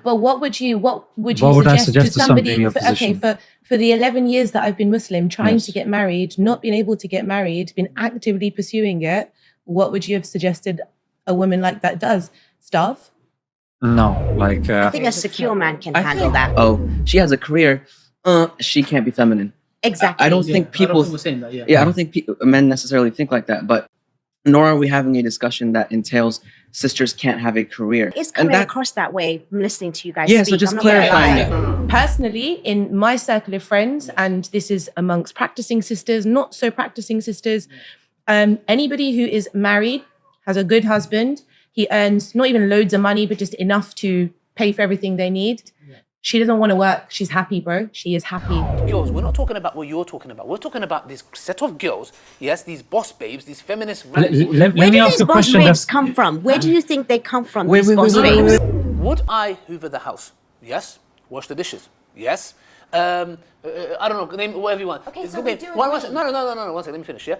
But what would you I suggest to somebody? in your position? For the 11 years that I've been Muslim, trying to get married, not being able to get married, been actively pursuing it, what would you have suggested a woman like that does? Starve? No, like I think a secure man can handle that. Oh, she has a career. She can't be feminine. Exactly. I don't think people. I don't think we're saying that. Yeah, I don't think men necessarily think like that. But nor are we having a discussion that entails sisters can't have a career. It's coming across that way from listening to you guys. Yeah, speak. so just I'm not gonna clarifying lie. it. Personally, in my circle of friends, and this is amongst practicing sisters, not so practicing sisters, anybody who is married, has a good husband, he earns not even loads of money, but just enough to pay for everything they need. She doesn't want to work. She's happy, bro. She is happy. Girls, we're not talking about what you're talking about. We're talking about this set of girls, yes, these boss babes, these feminist... let Where me do ask these a boss question. babes come from? Where do you think they come from, these boss babes? Would I hoover the house? Yes. Wash the dishes? Yes. I don't know, name whatever you want. Okay, It's so good we name. do No, agree. one second, let me finish, yeah?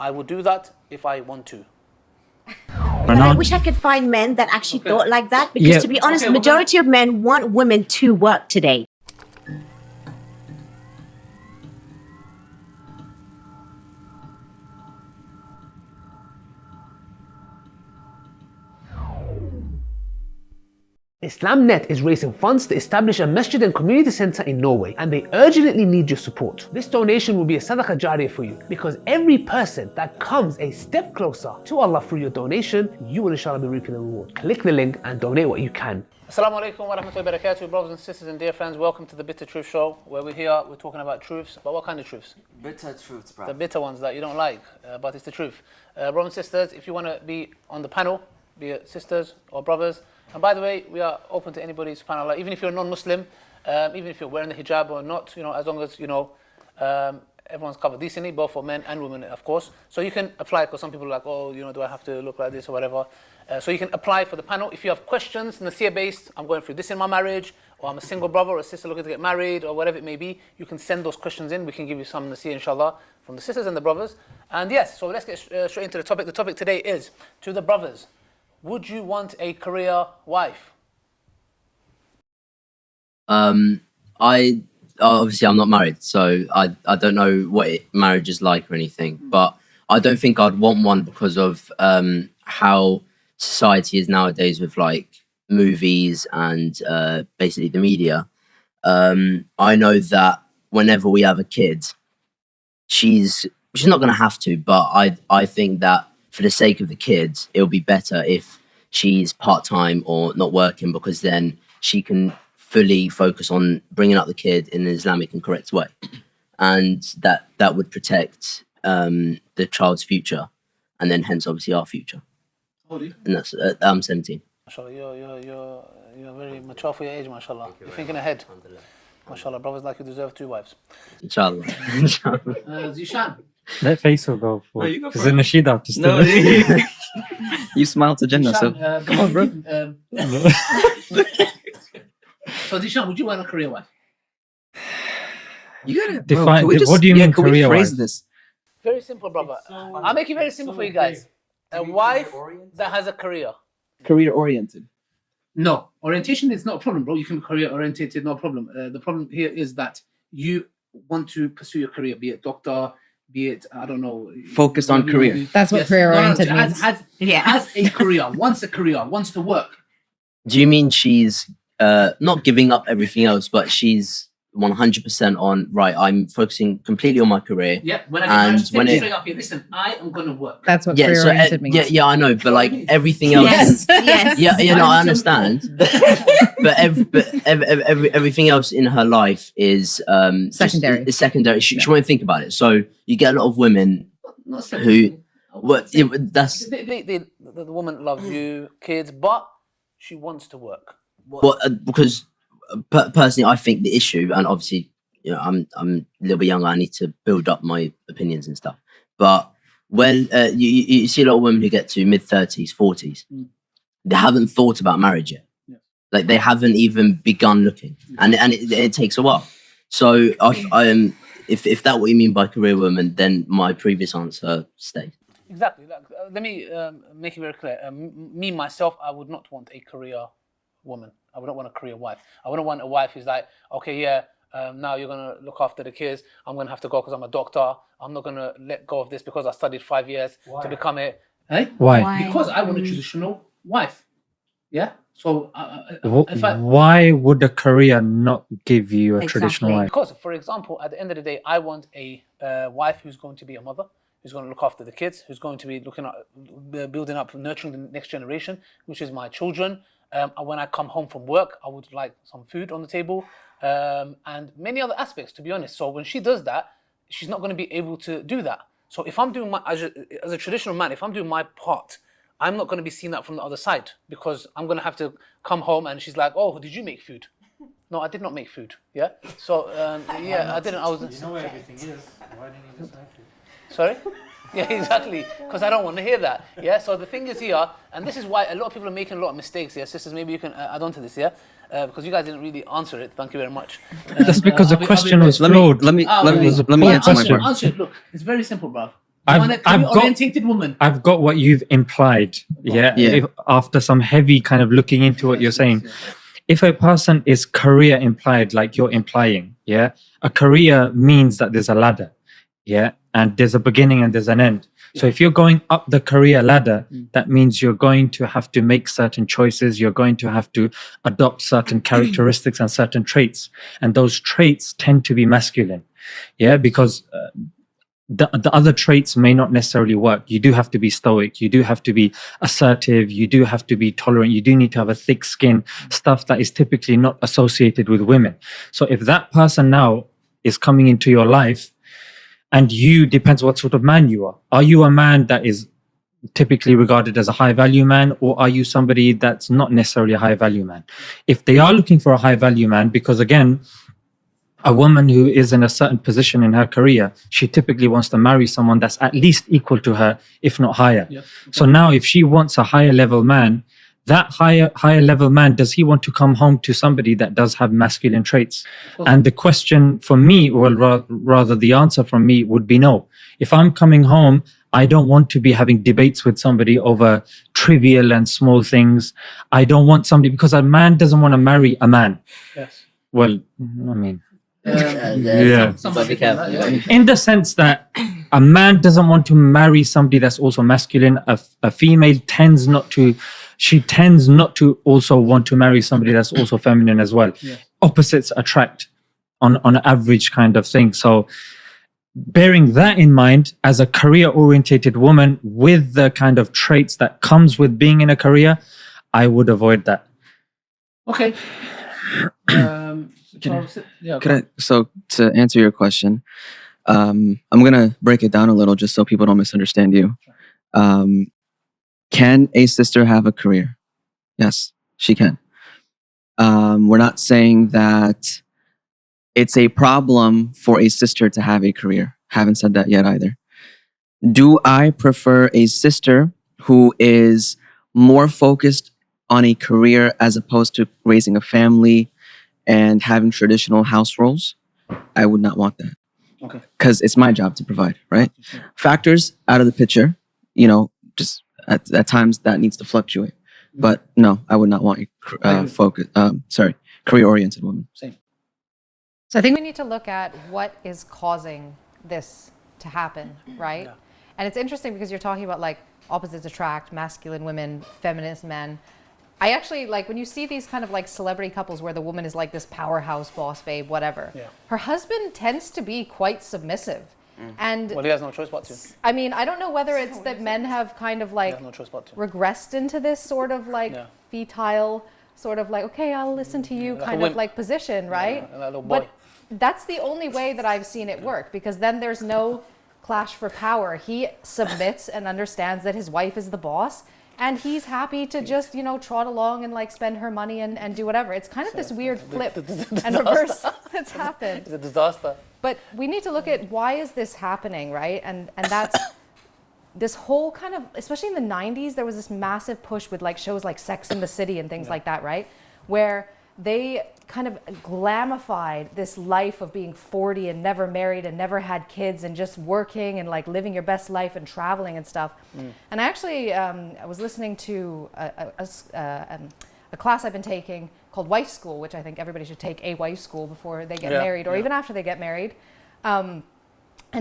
I would do that if I want to. But I wish I could find men that actually thought like that, because to be honest, majority of men want women to work today. IslamNet is raising funds to establish a masjid and community center in Norway, and they urgently need your support. This donation will be a sadaqah jariyah for you, because every person that comes a step closer to Allah through your donation, you will inshallah be reaping the reward. Click the link and donate what you can. Assalamu alaikum wa rahmatullahi wa barakatuh, brothers and sisters and dear friends. Welcome to the Bitter Truth Show, where we're here, we're talking about truths. But what kind of truths? Bitter truths, bro. The bitter ones that you don't like, but it's the truth. Brothers and sisters, if you want to be on the panel, be it sisters or brothers, and by the way, we are open to anybody, subhanAllah, even if you're non-Muslim, even if you're wearing the hijab or not, as long as, everyone's covered decently, both for men and women, of course. So you can apply, because some people are like, oh, do I have to look like this or whatever. So you can apply for the panel. If you have questions, Nasiyah-based, I'm going through this in my marriage, or I'm a single brother or a sister looking to get married, or whatever it may be, you can send those questions in. We can give you some Nasiyah, inshallah, from the sisters and the brothers. And yes, so let's get straight into the topic. The topic today is, to the brothers, would you want a career wife? Obviously I'm not married, so I don't know what marriage is like or anything, but I don't think I'd want one because of how society is nowadays with like movies and basically the media. I know that whenever we have a kid, she's not going to have to, but I think that for the sake of the kids, it'll be better if she's part-time or not working, because then she can fully focus on bringing up the kid in an Islamic and correct way. And that would protect the child's future, and then hence obviously our future. How old are you? And that's, I'm 17. MashaAllah, you're very mature for your age, mashallah. You're thinking ahead. MashaAllah, brothers like you deserve 2 wives. Inshallah. Inshallah. Zishan. Let Faisal go for No, it. you go Because for the it. Nasheed have to No, still. you smile to Jannah, so. Come on, bro. So Zishan, would you want a career wife? You gotta Define- can we what do you mean can we career phrase wife? this? Very simple, brother. I'll make it very simple for you guys. A wife that has a career. Career oriented. No, orientation is not a problem, bro. You can be career oriented, no problem. The problem here is that you want to pursue your career, be it doctor, be it, I don't know. Focused on career. That's what career-oriented means. Has a career, wants a career, wants to work. Do you mean she's not giving up everything else, but she's 100% on, right, I'm focusing completely on my career? Yeah, when I And get when married, it- straight up here, listen, I am going to work. That's what Yeah, so career-oriented means. yeah, I know, but like everything else. Yes. Yes. Yeah, no, I understand. but everything else in her life is Secondary. Is secondary. She won't think about it. So you get a lot of women Not who, that's the woman loves you, kids, but she wants to work. because personally, I think the issue, and obviously, I'm a little bit younger. I need to build up my opinions and stuff. But when you see a lot of women who get to mid-30s, 40s, they haven't thought about marriage yet. Yeah. Like they haven't even begun looking, and it takes a while. So if that's what you mean by career woman, then my previous answer stays. Exactly. Let me make it very clear. Me, myself, I would not want a career woman. I wouldn't want a career wife. I wouldn't want a wife who's like, okay, yeah, now you're gonna look after the kids. I'm gonna have to go because I'm a doctor. I'm not gonna let go of this because I studied 5 years to become it. Eh? Why? Because I want a traditional wife. Yeah. So Why would a career not give you a traditional wife? because, for example, at the end of the day, I want a wife who's going to be a mother, who's going to look after the kids, who's going to be looking at building up, nurturing the next generation, which is my children. When I come home from work, I would like some food on the table, and many other aspects, to be honest. So when she does that, she's not going to be able to do that. So if I'm doing as a traditional man, if I'm doing my part, I'm not going to be seeing that from the other side, because I'm going to have to come home and she's like, oh, did you make food? No, I did not make food. Yeah. So yeah, I didn't. I was. You know where everything is. Why didn't you just make food? Sorry? Yeah, exactly. Because I don't want to hear that. Yeah. So the thing is here, and this is why a lot of people are making a lot of mistakes. Yeah, sisters, maybe you can add on to this. Yeah. Because you guys didn't really answer it. Thank you very much. That's because the question was Let flawed. me answer my question. question. Answer it. Look, it's very simple, bro. I've orientated woman. I've got what you've implied. Yeah. Yeah. After some heavy kind of looking into what you're saying. If a person is career implied, like you're implying, yeah, a career means that there's a ladder, yeah, and there's a beginning and there's an end. So if you're going up the career ladder, that means you're going to have to make certain choices. You're going to have to adopt certain characteristics and certain traits, and those traits tend to be masculine, yeah, because the other traits may not necessarily work. You do have to be stoic. You do have to be assertive. You do have to be tolerant. You do need to have a thick skin, stuff that is typically not associated with women. So if that person now is coming into your life, and you, depends what sort of man you are. Are you a man that is typically regarded as a high value man, or are you somebody that's not necessarily a high value man? If they are looking for a high value man, because again, a woman who is in a certain position in her career, she typically wants to marry someone that's at least equal to her, if not higher. Yep. So now if she wants a higher level man, that higher level man, does he want to come home to somebody that does have masculine traits? And the question for me, or rather the answer from me would be no. If I'm coming home, I don't want to be having debates with somebody over trivial and small things. I don't want somebody, because a man doesn't want to marry a man. Yes. Well, I mean, Somebody be careful. in the sense that a man doesn't want to marry somebody that's also masculine. A female tends not to also want to marry somebody that's also feminine as well. Yeah. Opposites attract on average kind of thing. So bearing that in mind, as a career orientated woman with the kind of traits that comes with being in a career, I would avoid that. Okay. So to answer your question, I'm gonna break it down a little just so people don't misunderstand you. Can a sister have a career? Yes, she can. We're not saying that it's a problem for a sister to have a career. Haven't said that yet either. Do I prefer a sister who is more focused on a career as opposed to raising a family and having traditional house roles? I would not want that. Okay. Because it's my job to provide, right? Factors out of the picture, just at times that needs to fluctuate. But no, I would not want a career-oriented woman. Same. So I think we need to look at what is causing this to happen, right? Yeah. And it's interesting because you're talking about like opposites attract, masculine women, feminist men. I actually like when you see these kind of like celebrity couples where the woman is like this powerhouse boss babe, whatever. Yeah. Her husband tends to be quite submissive. And Well, he has no choice but to. I mean, I don't know whether it's that men have kind of He like has no choice but to. regressed into this sort of like Yeah. fetile sort of like, okay, I'll listen to you Like a kind wimp. of like position, right? like a little boy. But that's the only way that I've seen it work, because then there's no clash for power. He submits and understands that his wife is the boss, and he's happy to just, trot along and like spend her money and do whatever. It's kind of this weird flip and reverse that's happened. It's a disaster. But we need to look at why is this happening, right? And that's this whole kind of, especially in the 90s, there was this massive push with like shows like Sex and the City and things like that, right? Where they kind of glamified this life of being 40 and never married and never had kids and just working and like living your best life and traveling and stuff. And I actually, I was listening to a class I've been taking called Wife School, which I think everybody should take a wife school before they get Yeah, married or yeah. even after they get married. And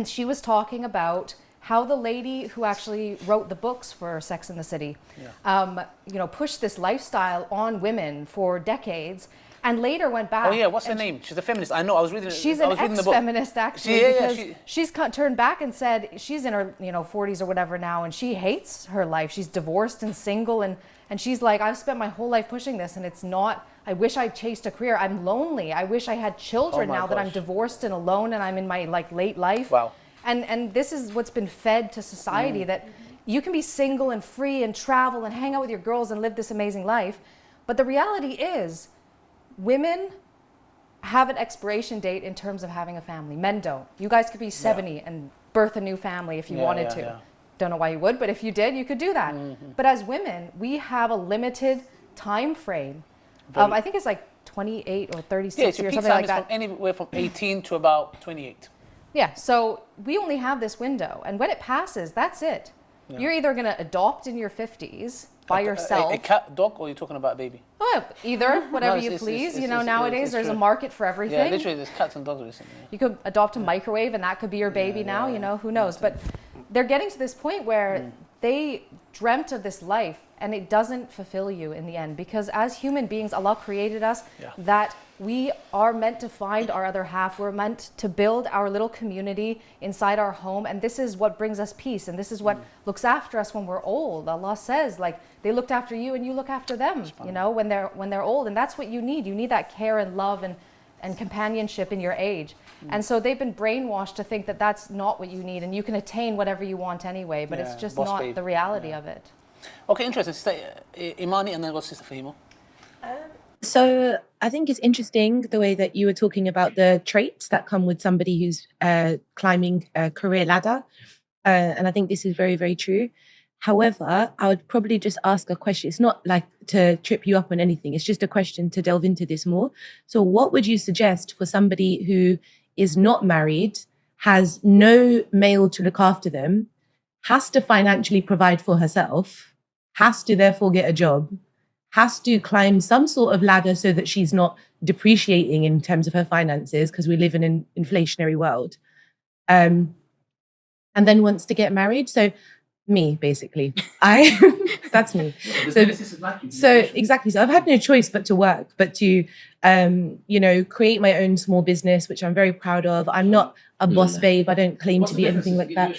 she was talking about how the lady who actually wrote the books for Sex and the City, pushed this lifestyle on women for decades, and later went back. Oh yeah, what's her and name? She's a feminist. I know. I was reading. She's I an was reading the book. ex-feminist actually, Yeah, because she's turned back and said she's in her 40s or whatever now, and she hates her life. She's divorced and single, and she's like, I've spent my whole life pushing this, and it's not. I wish I chased a career. I'm lonely. I wish I had children Oh my now that I'm gosh. divorced and alone, and I'm in my late life. Wow. And this is what's been fed to society, that you can be single and free and travel and hang out with your girls and live this amazing life. But the reality is, women have an expiration date in terms of having a family. Men don't. You guys could be 70 and birth a new family if you wanted to. Yeah. Don't know why you would, but if you did, you could do that. But as women, we have a limited time frame of, I think it's like 28 or 36 Yeah, so years, peak something time like is that. from anywhere from 18 to about 28. Yeah, so we only have this window, and when it passes, that's it. You're either going to adopt in your 50s by yourself. A cat, dog, or are you talking about a baby? Well, either, whatever No, you it's- please. it's- Nowadays it's there's a true. market for everything. Yeah, literally, there's cats and dogs recently. You could adopt a microwave and that could be your baby now, who knows. But they're getting to this point where they dreamt of this life and it doesn't fulfill you in the end, because as human beings, Allah created us that we are meant to find our other half. We're meant to build our little community inside our home, and this is what brings us peace, and this is what looks after us when we're old. Allah says, they looked after you and you look after them, when they're old, and that's what you need. You need that care and love and companionship in your age. And so they've been brainwashed to think that that's not what you need, and you can attain whatever you want anyway, but it's just boss not babe. the reality of it. Okay, interesting. Sister Imani, and then go Sister Fahima. So I think it's interesting the way that you were talking about the traits that come with somebody who's climbing a career ladder. And I think this is very, very true. However, I would probably just ask a question. It's not like to trip you up on anything. It's just a question to delve into this more. So what would you suggest for somebody who is not married, has no male to look after them, has to financially provide for herself, has to therefore get a job, has to climb some sort of ladder so that she's not depreciating in terms of her finances, because we live in an inflationary world, and then wants to get married? So me, basically. That's me. So exactly. So I've had no choice but to work, but to, create my own small business, which I'm very proud of. I'm not a boss babe. I don't claim to be anything like that.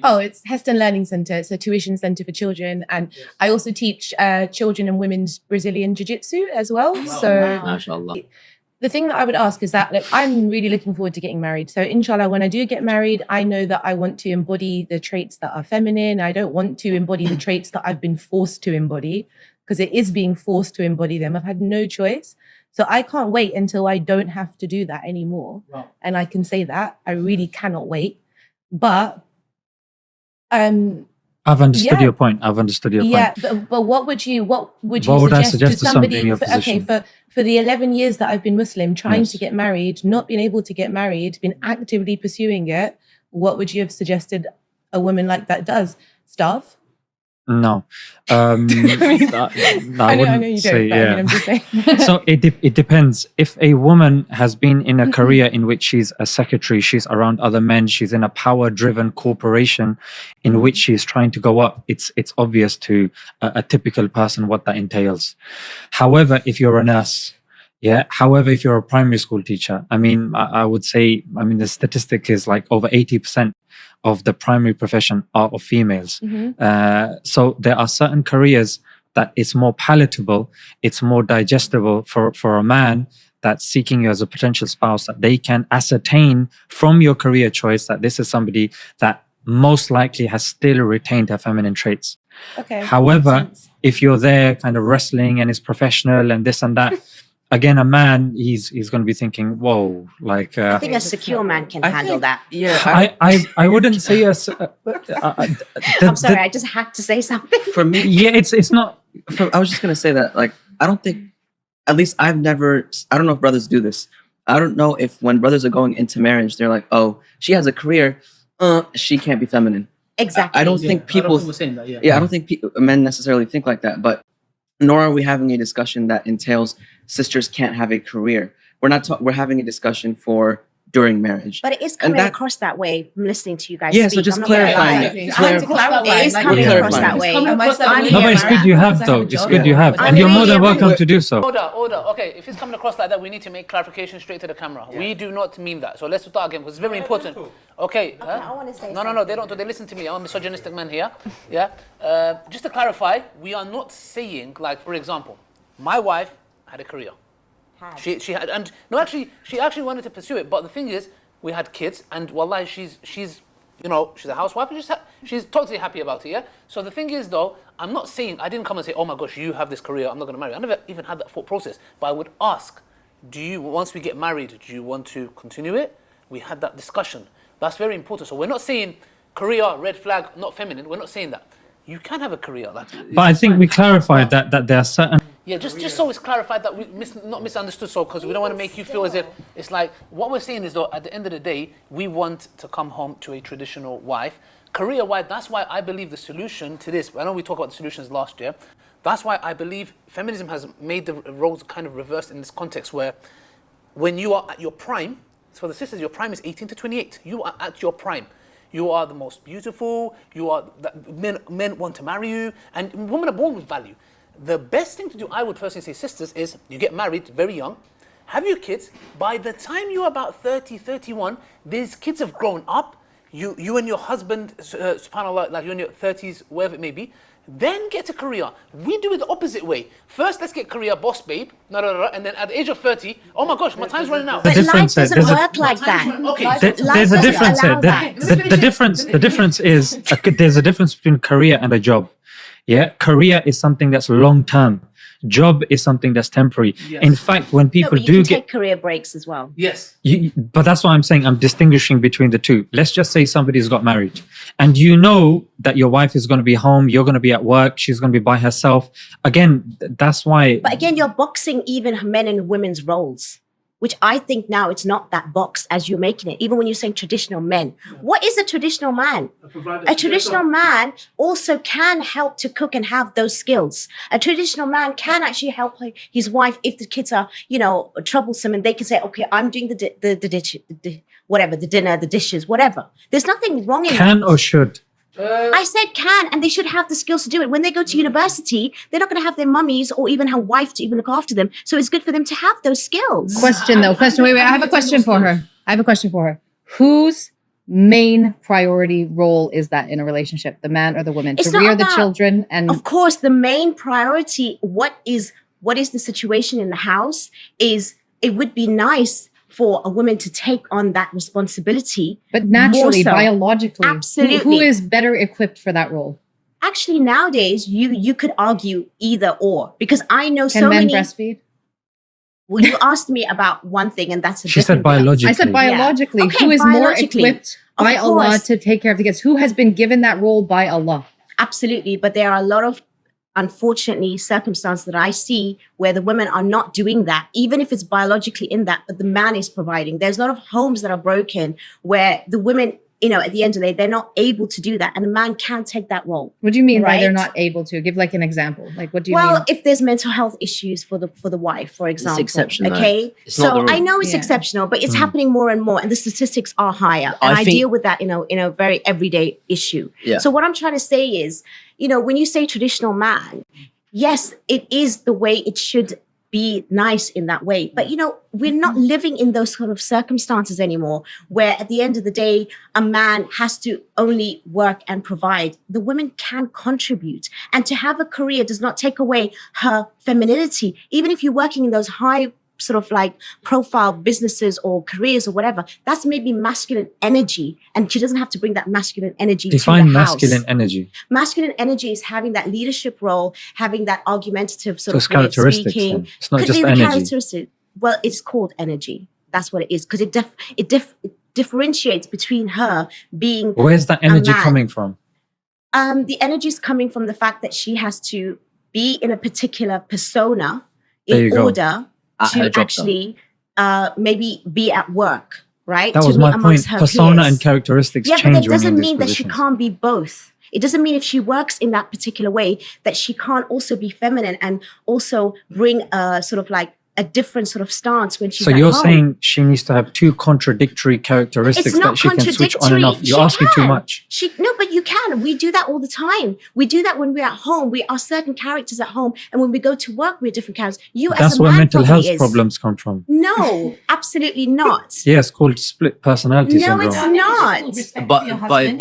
Oh, it's Heston Learning Center. It's a tuition center for children. And I also teach children and women's Brazilian Jiu-Jitsu as well. So MashaAllah. the thing that I would ask is that, I'm really looking forward to getting married. So inshallah, when I do get married, I know that I want to embody the traits that are feminine. I don't want to embody the traits that I've been forced to embody, because it is being forced to embody them. I've had no choice. So I can't wait until I don't have to do that anymore. Wow. And I can say that. I really cannot wait. But I've understood your point. I've understood your point. yeah, but what would you I suggest to somebody in your position? For the 11 years that I've been Muslim, trying to get married, not being able to get married, been actively pursuing it, what would you have suggested a woman like that does? Starve? No. I know wouldn't you say, don't, but I'm just saying. So it depends. If a woman has been in a career in which she's a secretary, she's around other men, she's in a power-driven corporation in which she's trying to go up, it's obvious to a typical person what that entails. However, if you're a nurse, however, if you're a primary school teacher, I would say, the statistic is like over 80% of the primary profession are of females. So there are certain careers that it's more palatable, it's more digestible for a man that's seeking you as a potential spouse, that they can ascertain from your career choice that this is somebody that most likely has still retained her feminine traits. Okay. However, if you're there kind of wrestling and is professional and this and that, again, a man, he's going to be thinking, whoa, I think a secure man can handle that. Yeah, I wouldn't say yes. I'm sorry, I just had to say something. for me, it's not. I was just gonna say that, I don't think, at least I don't know if brothers do this. I don't know if when brothers are going into marriage, they're like, oh, she has a career, she can't be feminine. Exactly. I don't think people. I don't think we're saying that. Yeah, I don't think men necessarily think like that, but nor are we having a discussion that entails sisters can't have a career. We're having a discussion for during marriage. But it is And coming that- across that way from listening to you guys. Yeah, speak. so just I'm not gonna clarifying lie. that. It is coming We're across that clarifying. way. No, but it's good you have though. It's good you have, and you're more than welcome to do so. Order. Okay, if it's coming across like that, we need to make clarification straight to the camera. We do not mean that. So let's start again because it's very important. Okay. I wanna say No. They don't. They listen to me. I'm a misogynistic man here. Yeah. Just to clarify, we are not saying, like, for example, my wife had a career. She had, and no, actually, she actually wanted to pursue it. But the thing is, we had kids, and wallahi, she's you know, she's a housewife, and she's totally happy about it. Yeah. So the thing is, though, I'm not saying, I didn't come and say, oh my gosh, you have this career, I'm not going to marry. I never even had that thought process. But I would ask, once we get married, do you want to continue it? We had that discussion. That's very important. So we're not saying career, red flag, not feminine. We're not saying that. You can have a career. Like, But I think we clarified that there are certain. yeah, just so it's clarified that we not misunderstood, so because we don't want to make you feel as if it's like what we're saying is though at the end of the day we want to come home to a traditional wife, career wife. That's why I believe the solution to this. I know we talked about the solutions last year. That's why I believe feminism has made the roles kind of reversed in this context where when you are at your prime, so for the sisters, your prime is 18 to 28. You are at your prime. You are the most beautiful. You are men want to marry you, and women are born with value. The best thing to do, I would personally say, sisters, is you get married very young, have your kids. By the time you're about 30, 31, these kids have grown up. You and your husband, subhanAllah, like you're in your 30s, wherever it may be, then get a career. We do it the opposite way. First, let's get career, boss babe, and then at the age of 30, oh my gosh, my time's running out. But life difference there, doesn't there's a- work like that. Okay, There's a difference here. allow that. The difference is there's a difference between career and a job. Yeah, career is something that's long term. Job is something that's temporary. Yes. In fact, when No, people but you do can get, take career breaks as well. yes. but that's what I'm saying. I'm distinguishing between the two. Let's just say somebody's got married, and you know that your wife is going to be home. You're going to be at work. She's going to be by herself. Again, that's why. But again, you're boxing even men and women's roles, which I think now it's not that box as you're making it. Even when you're saying traditional men, what is a traditional man? A traditional man also can help to cook and have those skills. A traditional man can actually help his wife if the kids are, troublesome, and they can say, okay, I'm doing the dinner, the dishes, whatever. There's nothing wrong in Can that. or should? I said can, and they should have the skills to do it. When they go to university, they're not going to have their mummies or even have wife to even look after them. So it's good for them to have those skills. Question. Wait. I have a question for her. Whose main priority role is that in a relationship? The man or the woman? It's to rear not the about- children and Of course, the main priority, what is the situation in the house, is it would be nice for a woman to take on that responsibility. but naturally, more so. biologically, Absolutely. who is better equipped for that role? Actually, nowadays, you could argue either or, because I know Can so men many. breastfeed? Well, you asked me about one thing, and that's a She said different thing. biologically. I said biologically. Okay, who is more biologically. equipped by Of Allah course. to take care of the kids? Who has been given that role by Allah? Absolutely, but there are a lot of, unfortunately, circumstances that I see where the women are not doing that, even if it's biologically in that, but the man is providing. There's a lot of homes that are broken where the women, at the end of the day, they're not able to do that, and a man can take that role. What do you mean by they're Right. not able to? Give like an example. Like what do you Well, mean? if there's mental health issues for the wife, for example, exception, though. okay. It's not the So rule. I know it's Yeah. exceptional, but it's happening more and more, and the statistics are higher. And I I think- deal with that in a very everyday issue. Yeah. So what I'm trying to say is, when you say traditional man, yes, it is the way it should be nice in that way. But, we're not living in those sort of circumstances anymore where at the end of the day, a man has to only work and provide. The women can contribute. And to have a career does not take away her femininity. Even if you're working in those high sort of like profile businesses or careers or whatever, that's maybe masculine energy. And she doesn't have to bring that masculine energy Define to the house. masculine energy. Masculine energy is having that leadership role, having that argumentative sort So it's of way of characteristics speaking. then. It's not Could just be the energy. characteristic. Well, it's called energy. That's what it is, because it differentiates between her being. Where's that energy man. coming from? The energy is coming from the fact that she has to be in a particular persona There you in go. order At her to job, actually maybe be at work, right? That To was be my point. amongst her Persona peers. and characteristics Yeah, but change that when you're in doesn't these mean that she positions. can't be both. It doesn't mean if she works in that particular way that she can't also be feminine and also bring a sort of like a different sort of stance when she's So at you're home. saying she needs to have two contradictory characteristics It's not that she can switch on and off. contradictory. You're She asking too can. much. No, but you can. We do that all the time. We do that when we're at home. We are certain characters at home, and when we go to work, we're different characters. You as That's a where man mental probably health is. problems come from. No, absolutely not. Yeah, it's called split personality No, syndrome. it's not.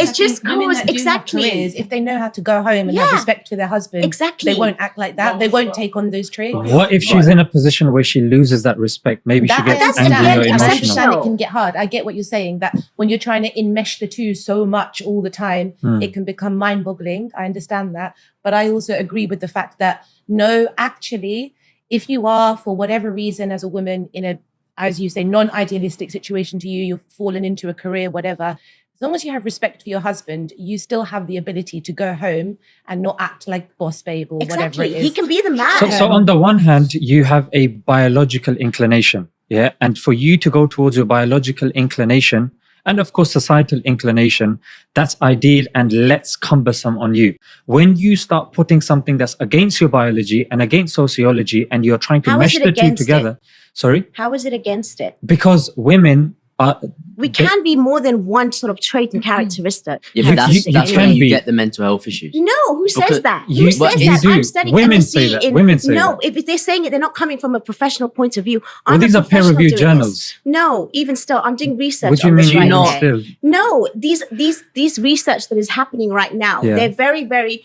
It's just women cause that do have exactly. careers, if they know how to go home and have Yeah. respect for their husband, Exactly. they won't act like that. They won't take on those traits. What if she's in a position where she loses that respect? Maybe she That gets that's angry the or end. I emotional. understand it can get hard. I get what you're saying, that when you're trying to enmesh the two so much all the time, it can become mind-boggling. I understand that. But I also agree with the fact that, no, actually, if you are, for whatever reason, as a woman in a, as you say, non-idealistic situation to you, you've fallen into a career, whatever, as long as you have respect for your husband, you still have the ability to go home and not act like boss babe or whatever Exactly. it is. He can be the man. So on the one hand, you have a biological inclination, yeah? And for you to go towards your biological inclination, and of course societal inclination, that's ideal and less cumbersome on you. When you start putting something that's against your biology and against sociology, and you're trying to How is mesh it the two against together, sorry? How is it against it? Because women are... We can be more than one sort of trait and characteristic. Yeah, You- but that's, you that's can where you be. get the mental health issues. No, who says Because that? you- Who says but you that? do. I'm studying Women MSc say that. in- Women say no, that. if they're saying it, they're not coming from a professional point of view. Well, I'm a these are professional peer-reviewed doing journals. this. No, even still, I'm doing research What do you on mean this you're right not now. still? No, these research that is happening right now, Yeah. they're very, very,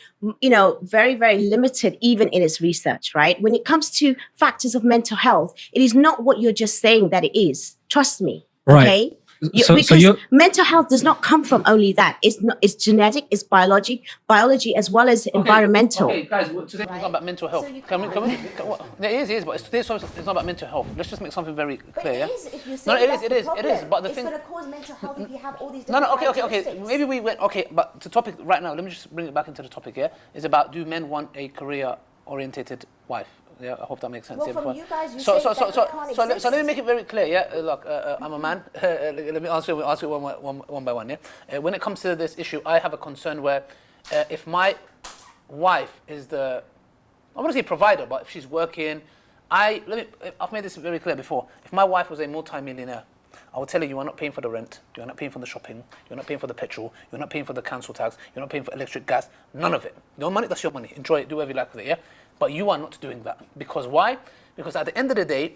very, very limited even in its research, right? When it comes to factors of mental health, it is not what you're just saying that it is. Trust me. Right. Okay? So Because you're... mental health does not come from only that. It's genetic, it's biology as well as environmental. Okay, guys, today we're talking about mental health. Can we? It is, but it's not about mental health. Let's just make something very clear, yeah? No, it is. But the thing, going to cause mental health if you have all these no, okay. Maybe we went, okay, but the topic right now, let me just bring it back into the topic, yeah? Is about, do men want a career-orientated wife? Yeah, I hope that makes sense. Well, yeah, from before- you guys, you so, say so, that so, it so, can't so, let, so let me exist. make it very clear, yeah? Look, I'm a man. Let me answer it one by one, yeah? When it comes to this issue, I have a concern where if my wife is the, I want to say provider, but if she's working, I've made this very clear before. If my wife was a multi-millionaire, I will tell you, you are not paying for the rent, you're not paying for the shopping, you're not paying for the petrol, you're not paying for the council tax, you're not paying for electric, gas, none of it. Your money, that's your money. Enjoy it, do whatever you like with it, yeah? But you are not doing that. Because why? Because at the end of the day,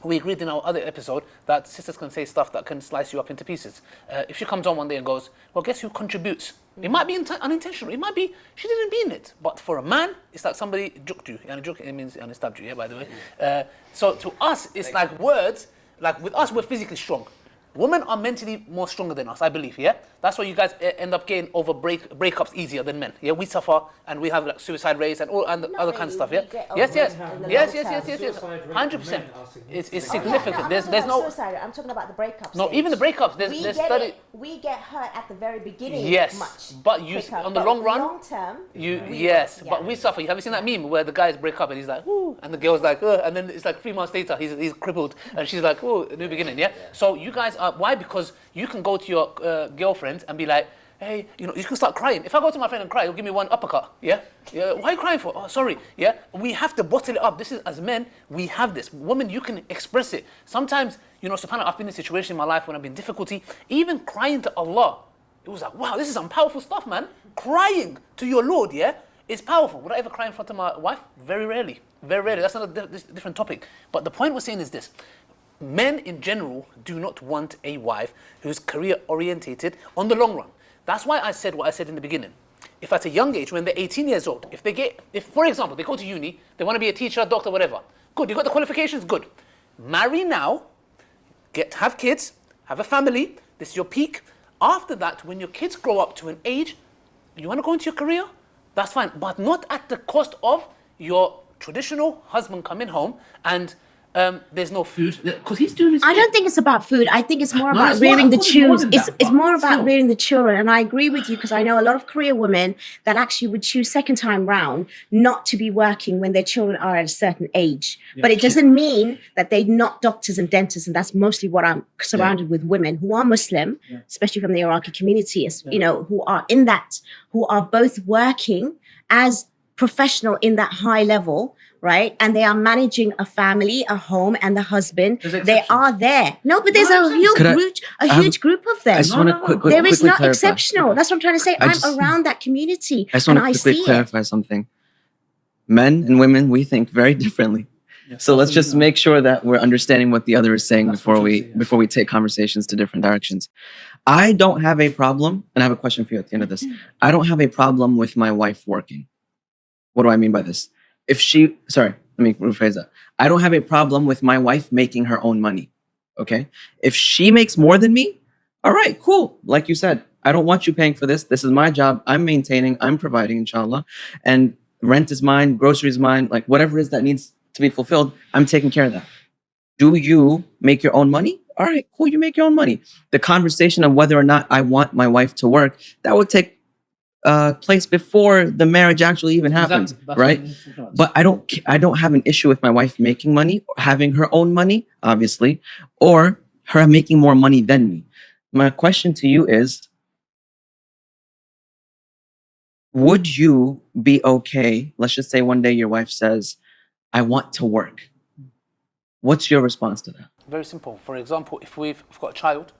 we agreed in our other episode that sisters can say stuff that can slice you up into pieces. If she comes on one day and goes, well, guess who contributes? It might be unintentional. It might be she didn't mean it. But for a man, it's like somebody juked you. And juke, it means and stabbed you, yeah, by the way. So to us, it's like words. Like with us, we're physically strong. Women are mentally more stronger than us, I believe, yeah? That's why you guys end up getting over breakups easier than men, yeah? We suffer and we have like suicide rates and all and other kinds of stuff, yeah? Yes. 100%. It's significant. There's no... Suicide. I'm talking about the breakups. No, even the breakups, there's study... We get hurt at the very beginning. Yes, much but you quicker. on the But long run, long term, but we suffer. Have you seen that meme where the guys break up and he's like, "Ooh," and the girl's like, and then it's like 3 months later he's crippled and she's like, "Oh, new beginning." Yeah. So you guys are why? Because you can go to your girlfriend and be like, "Hey, you can start crying. If I go to my friend and cry, he'll give me one uppercut. Yeah. Why are you crying for? Oh, sorry. Yeah. We have to bottle it up. This is as men, we have this. Women, you can express it. Sometimes, subhanAllah, I've been in a situation in my life when I've been in difficulty, even crying to Allah. It was like, wow, this is some powerful stuff, man. Crying to your Lord, yeah, is powerful. Would I ever cry in front of my wife? Very rarely. Very rarely. That's not a different topic. But the point we're saying is this. Men in general do not want a wife who's career orientated on the long run. That's why I said what I said in the beginning. If at a young age, when they're 18 years old, if for example, they go to uni, they want to be a teacher, doctor, whatever. Good, you got the qualifications, good. Marry now, have kids, have a family, this is your peak. After that, when your kids grow up to an age, you want to go into your career? That's fine, but not at the cost of your traditional husband coming home and there's no food because he's doing his I bit. don't think it's about food. I think it's more No, about it's more- rearing of the course it's more children. than It's, that, it's but more about still. rearing the children. And I agree with you because I know a lot of Korean women that actually would choose second time round not to be working when their children are at a certain age. But it doesn't mean that they're not doctors and dentists. And that's mostly what I'm surrounded with women who are Muslim, especially from the Iraqi community, you know, who are in that, who are both working as professional in that high level, right? And they are managing a family, a home, and the husband. They are there. No, but there's a huge Could I- group, I have- huge group of them. I just want to There is quickly not clarify. exceptional. That's what I'm trying to say. I I'm just- around that community, I just and want I to quickly see it. clarify something. Men and women, we think very differently. So let's just make sure that we're understanding what the other is saying before we take conversations to different directions. I don't have a problem, and I have a question for you at the end of this. I don't have a problem with my wife working. What do I mean by this? Sorry, let me rephrase that. I don't have a problem with my wife making her own money. Okay? If she makes more than me, all right, cool. Like you said, I don't want you paying for this. This is my job. I'm maintaining, I'm providing, inshallah. And rent is mine, groceries mine, like whatever it is that needs to be fulfilled, I'm taking care of that. Do you make your own money? All right, cool, you make your own money. The conversation of whether or not I want my wife to work, that would take place before the marriage actually even happens, Exactly. That's right? what we need to talk about. But I don't have an issue with my wife making money, or having her own money, obviously, or her making more money than me. My question to you is, would you be okay? Let's just say one day your wife says, I want to work. What's your response to that? Very simple. For example, if we've got a child,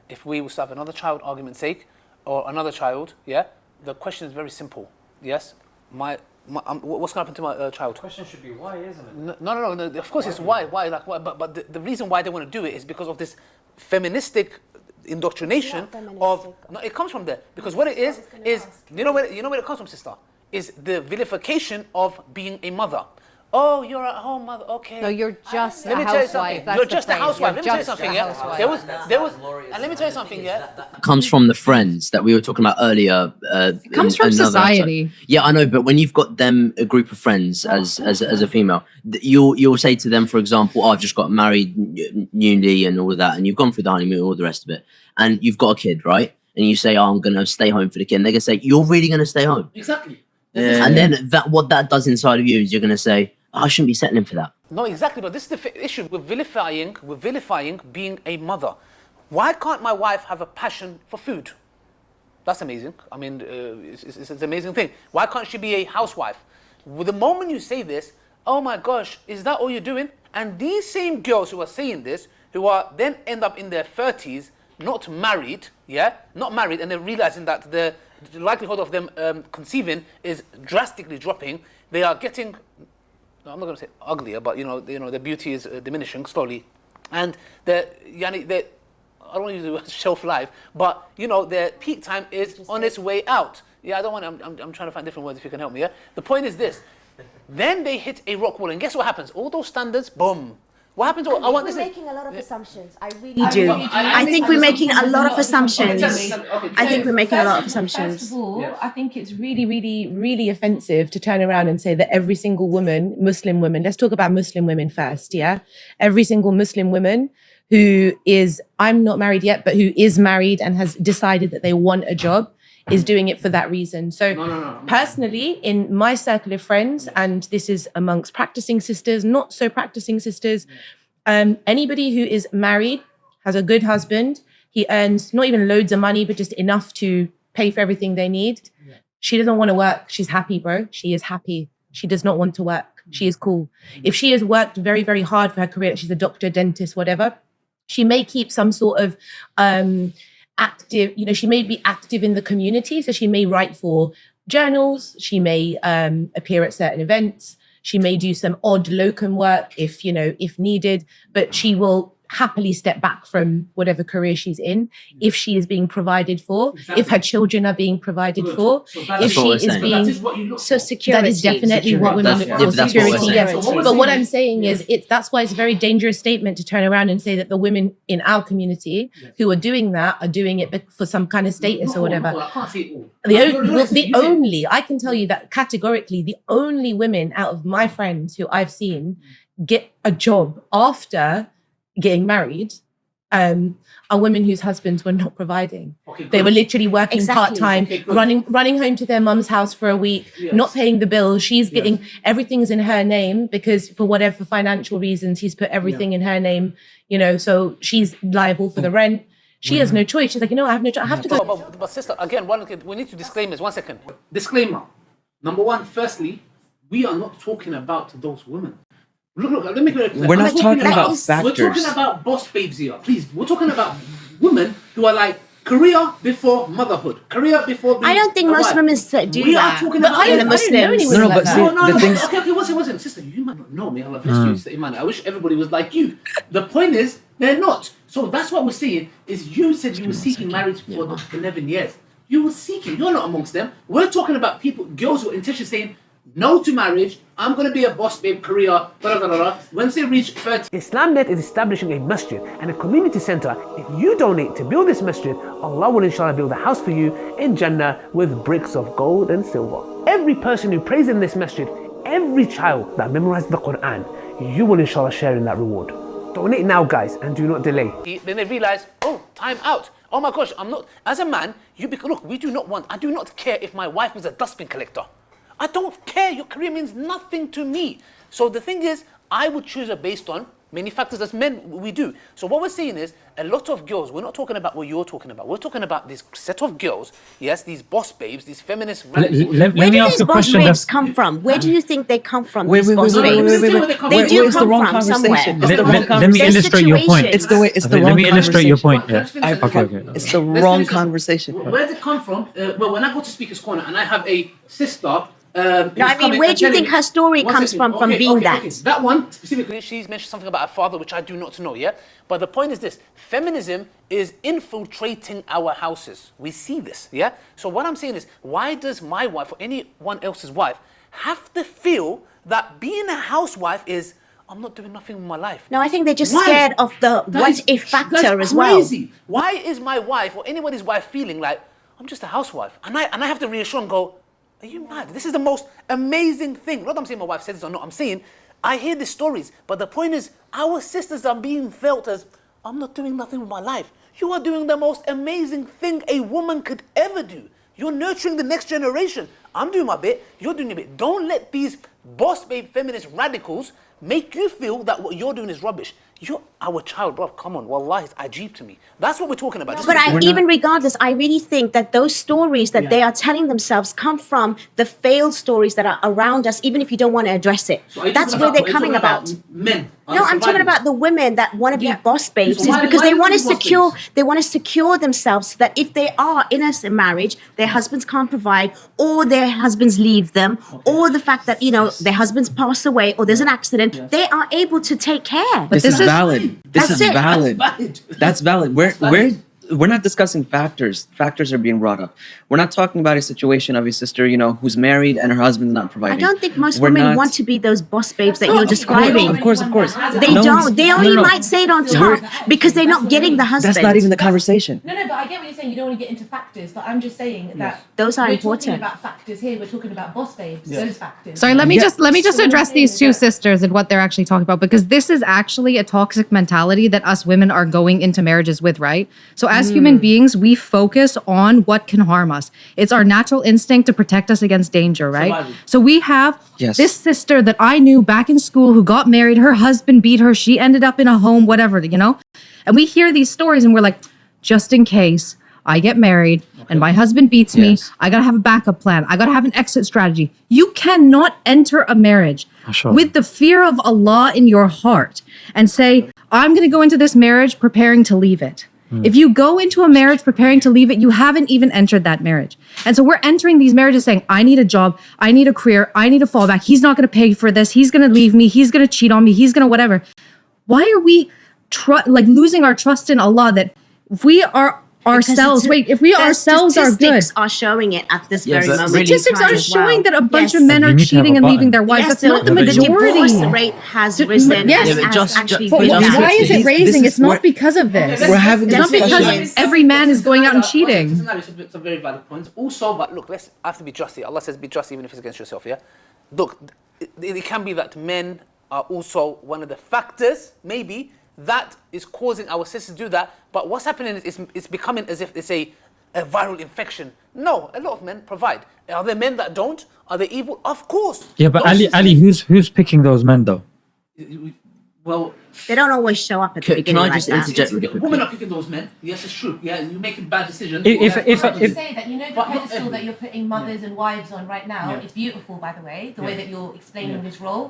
if we was to have another child, argument's sake, or another child, the question is very simple. Yes, what's going to happen to my child? The question should be why, isn't it? No. Of course, it's why. Like why? But the reason why they want to do it is because of this feministic indoctrination of. No, it comes from there because what it is you know where it comes from, sister, is the vilification of being a mother. Oh, you're at home, mother. Okay. No, you're just Let a me tell you housewife. something. That's You're the just a phrase. housewife. You're Let me tell you just something. a Yeah. housewife. There was, and let me tell you something. Yeah. Comes from the friends that we were talking about earlier. It comes from society. Yeah, I know, but when you've got them, a group of friends as a female, you'll say to them, for example, I've just got married newly and all of that, and you've gone through the honeymoon, all the rest of it, and you've got a kid, right? And you say, I'm going to stay home for the kid. And they're going to say, you're really going to stay home? Exactly. And then what that does inside of you is you're going to say, I shouldn't be settling for that. No, exactly. But this is the issue. We're vilifying being a mother. Why can't my wife have a passion for food? That's amazing. I mean, it's an amazing thing. Why can't she be a housewife? Well, the moment you say this, oh my gosh, is that all you're doing? And these same girls who are saying this, who are then end up in their 30s, not married, and then realizing that the likelihood of them conceiving is drastically dropping. They are getting, I'm not going to say uglier, but their beauty is diminishing slowly, and I don't want to use the word shelf life, but their peak time is on its way out. Yeah, I don't want. I'm trying to find different words if you can help me. Yeah, the point is this: then they hit a rock wall, and guess what happens? All those standards, boom. What happens? We're making a lot of assumptions. I really do. I think we're making a lot of assumptions. I think we're making a lot of assumptions. First of all, I think it's really, really, really offensive to turn around and say that every single woman, Muslim woman, let's talk about Muslim women first, yeah? Every single Muslim woman who is, I'm not married yet, but who is married and has decided that they want a job is doing it for that reason. So personally, in my circle of friends, and this is amongst practicing sisters, not so practicing sisters, anybody who is married, has a good husband, he earns not even loads of money, but just enough to pay for everything they need. She doesn't want to work. She's happy, bro. She is happy. She does not want to work. She is cool. If she has worked very, very hard for her career, she's a doctor, dentist, whatever, she may keep some sort of active, she may be active in the community. So she may write for journals. She may appear at certain events. She may do some odd locum work if needed, but she will happily step back from whatever career she's in if she is being provided for, if her children are being provided for, if she is being... So security. That is definitely what women look for, that's security. what we're Yes. saying. But what I'm saying is, that's why it's a very dangerous statement to turn around and say that the women in our community who are doing that are doing it for some kind of status or whatever. I can't say it all. The only, I can tell you that categorically, the only women out of my friends who I've seen get a job after getting married are women whose husbands were not providing. They were literally working Exactly. part-time, running home to their mum's house for a week, not paying the bills. She's getting, everything's in her name because for whatever financial reasons, he's put everything in her name, you know, so she's liable for the rent. She has no choice. She's like, you know, I have no choice. I have to go. But sister, again, we need to disclaimers. 1 second. Disclaimer. Number one, firstly, we are not talking about those women. Look, let me be very clear. We're not talking about We're factors. talking about boss babes here. Please, we're talking about women who are like career before motherhood, career before being I don't think a most wife. women do We that. are talking But about I don't know Muslims. anyone No, like but that. see, no, the no, things. okay, listen. Sister, you might not know me. Allah bless you, Iman. I wish everybody was like you. The point is, they're not. So that's what we're saying, is you said you were seeking marriage for 11 years. You were seeking. You're not amongst them. We're talking about people, girls who are intentionally saying, no to marriage, I'm going to be a boss babe, career, blah, blah, blah, blah. Once they reach 30, IslamNet is establishing a masjid and a community center. If you donate to build this masjid, Allah will inshallah build a house for you in Jannah with bricks of gold and silver. Every person who prays in this masjid, every child that memorizes the Quran, you will inshallah share in that reward. Donate now, guys, and do not delay. then they realize, oh, time out. Oh my gosh, I'm not, as a man, look, I do not care if my wife was a dustbin collector. I don't care. Your career means nothing to me. So the thing is, I would choose her based on many factors as men we do. So what we're seeing is a lot of girls, we're not talking about what you're talking about. We're talking about this set of girls, yes, these boss babes, these feminist radicals. Let Where me do ask these a boss question babes that's... come from? Where do you think they come from? Wait, these wait, boss wait, wait, babes? wait, wait, wait. They do Where's the come wrong from somewhere. conversation? It's the Let, wrong let me conversation. illustrate your point. There's It's the way. It's the Okay, wrong let me illustrate your conversation. point. Yeah. Let's finish Okay. It's the Let's wrong finish it. conversation. Where did it come from? Well, when I go to Speaker's Corner and I have a sister. No, I mean, where do you think her story comes from being that? That one, specifically, she's mentioned something about her father, which I do not know, yeah? But the point is this, feminism is infiltrating our houses. We see this, yeah? So what I'm saying is, why does my wife or anyone else's wife have to feel that being a housewife is, I'm not doing nothing with my life? No, I think they're just Why? scared of the what if factor as well. Crazy. Why is my wife or anybody's wife feeling like, I'm just a housewife? And I have to reassure and go, are you mad? This is the most amazing thing. Not that I'm saying my wife said this or not. I'm saying I hear these stories. But the point is, our sisters are being felt as, I'm not doing nothing with my life. You are doing the most amazing thing a woman could ever do. You're nurturing the next generation. I'm doing my bit. You're doing your bit. Don't let these boss babe feminist radicals make you feel that what you're doing is rubbish. You're our child, bro. Come on. Wallahi, it's ajib to me. That's what we're talking about. But even regardless, I really think that those stories that they are telling themselves come from the failed stories that are around us, even if you don't want to address it. So are you That's talking where about- they're coming about. Men. No, I'm talking about the women that want to be boss babes. So why- It's because why they do want to they be boss secure. babes? They want to secure themselves so that if they are in a marriage, their husbands can't provide, or their husbands leave them, or the fact that their husbands pass away, or there's an accident, they are able to take care. This is valid. This is it. valid. That's valid. We're not discussing factors. Factors are being brought up. We're not talking about a situation of a sister, who's married and her husband's not I providing. don't think most We're women not- want to be those boss babes that you're describing. Of course. They No don't. one's- They only no. might say it on top because they're not getting the husband. That's not even the conversation. No, but I get what you're saying. You don't want to get into factors, but I'm just saying that Those are we're important. talking about factors here. We're talking about boss babes. Those factors. Sorry, let me Yeah. just address these two sisters and what they're actually talking about, because this is actually a toxic mentality that us women are going into marriages with, right? So as human beings, we focus on what can harm us. It's our natural instinct to protect us against danger, right? Survival. So we have Yes. this sister that I knew back in school who got married, her husband beat her, she ended up in a home, whatever, And we hear these stories and we're like, just in case I get married and my husband beats me, Yes. I gotta have a backup plan. I gotta have an exit strategy. You cannot enter a marriage Sure. with the fear of Allah in your heart and say, I'm gonna go into this marriage preparing to leave it. If you go into a marriage preparing to leave it, you haven't even entered that marriage. And so we're entering these marriages saying, I need a job, I need a career, I need a fallback. He's not gonna pay for this, he's gonna leave me, he's gonna cheat on me, he's gonna whatever. Why are we losing our trust in Allah that if we are ourselves, if we ourselves are good. Statistics are showing it at this very but moment. really- Statistics in time are as well. showing that a bunch Yes. of men You are need to have cheating a and button. leaving their wives. Yes, That's not the majority. divorce rate has risen. Yes. It Yeah, has but actually But risen. why is it This raising? is It's not what- because of this. We're having It's not discussions. because every man is going out and cheating. It's a very valid point. Also, but look, I have to be just here. Allah says be just even if it's against yourself, yeah? Look, it can be that men are also one of the factors, maybe, that is causing our sisters to do that. But what's happening is it's becoming as if it's a viral infection. No, a lot of men provide. Are there men that don't? Are they evil? Of course. Yeah, but Those Ali, who's picking those men though? Well, They don't always show up at the Can beginning I like just that. interject really quickly? women are picking those men. Yes, it's true. Yeah, you're making bad decisions. If Say that, you know, the pedestal that you're putting mothers and wives on right now, it's beautiful, by the way, the way that you're explaining this role.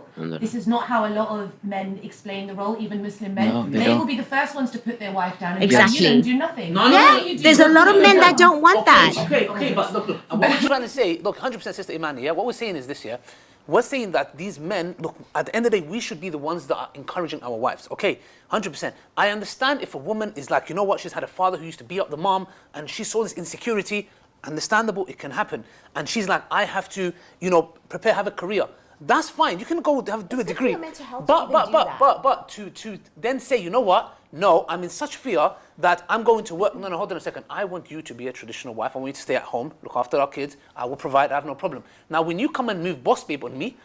This is not how a lot of men explain the role, even Muslim men. No, they they don't. will be the first ones to put their wife down and Exactly. you don't do nothing. No, no, Yeah, no, you do. there's a lot of men that don't want that. Okay, but look, what we're trying to say, look, 100% Sister Imani, yeah, what we're saying is this, yeah, we're saying that these men, look, at the end of the day, we should be the ones that are encouraging our wives, okay, 100%. I understand if a woman is like, you know what, she's had a father who used to beat up the mom, and she saw this insecurity, understandable, it can happen, and she's like, I have to, you know, prepare, have a career. That's fine. You can go do a good degree. for your mental health to even do that. But to then say, you know what? No, I'm in such fear that I'm going to work. No, hold on a second. I want you to be a traditional wife. I want you to stay at home, look after our kids. I will provide. I have no problem. Now, when you come and move boss babe on me,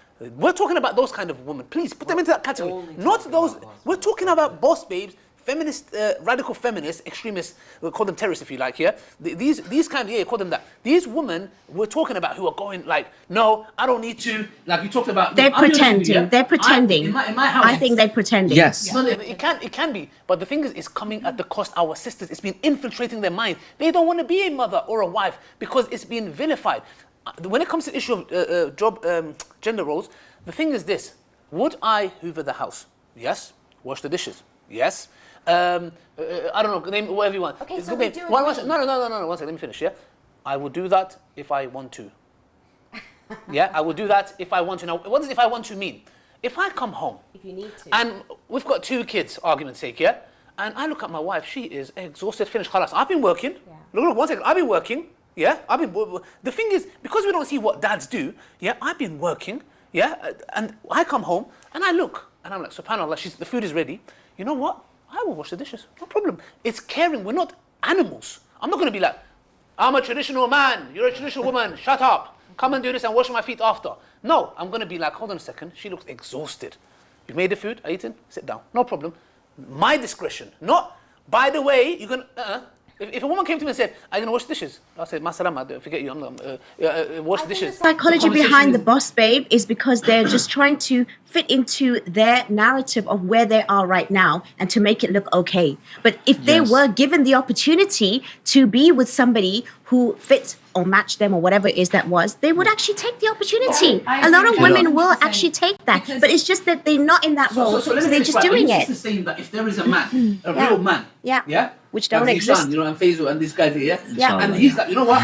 we're talking about those kind of women. Please put them into that category. Not those. We're talking about boss babes. Feminist, radical feminists, extremists, we'll call them terrorists if you like, yeah? These kind of, yeah, call them that. These women we're talking about who are going like, no, I don't need to, like you talked about. They're I'll be honest with you, pretending. yeah? They're pretending. In my house. I think they're pretending. Yes. No, it can be. But the thing is, it's coming at the cost of our sisters. It's been infiltrating their mind. They don't want to be a mother or a wife because it's been vilified. When it comes to the issue of gender roles, the thing is this. Would I hoover the house? Yes. Wash the dishes? Yes. I don't know, name whatever you want. Okay, so Good we name. do No, agree. one second, let me finish, yeah? I will do that if I want to. Yeah, I will do that if I want to. Now, what does if I want to mean? If I come home, If you need to. and we've got 2 kids, argument's sake, yeah? And I look at my wife, she is exhausted, finished, khalas. I've been working. Look, 1 second, I've been working, yeah? The thing is, because we don't see what dads do, yeah, I've been working, yeah? And I come home, and I look, and I'm like, subhanAllah, the food is ready. You know what? I will wash the dishes, no problem. It's caring, we're not animals. I'm not gonna be like, I'm a traditional man, you're a traditional woman, shut up. Come and do this and wash my feet after. No, I'm gonna be like, hold on a second, she looks exhausted. You've made the food, eaten, sit down, no problem. My discretion, not, by the way, you're gonna, if a woman came to me and said, I'm gonna wash dishes, I'll say, ma salama, forget you, I'm gonna wash the dishes. Psychology The behind conversation the is- boss babe is because they're just trying to fit into their narrative of where they are right now and to make it look okay. But if they Yes. were given the opportunity to be with somebody who fits or matched them or whatever it is that was, they would actually take the opportunity. I A lot of agree women will 100%. actually take that, Because- but it's just that they're not in that role, so, let me they're finish, just right? doing Are you it. just saying that if there is a man, a Yeah. real man, Yeah. yeah, Which don't like exist. Zishan, you know, and Faisal and these guys here, Yeah. and he's like, you know what?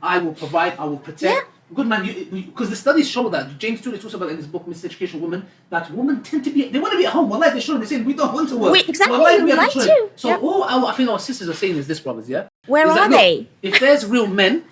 I will provide, I will protect. Yeah. Good man, because the studies show that James Tooley talks about in his book Miseducation Women that women tend to be, they want to be at home. Wallahi, they're showing, they're saying we don't want to work. Exactly, Wallahi, we have a like choice. to. So Yep. all I think our sisters are saying is this, brothers, yeah. Where Is that, are look, they? If there's real men,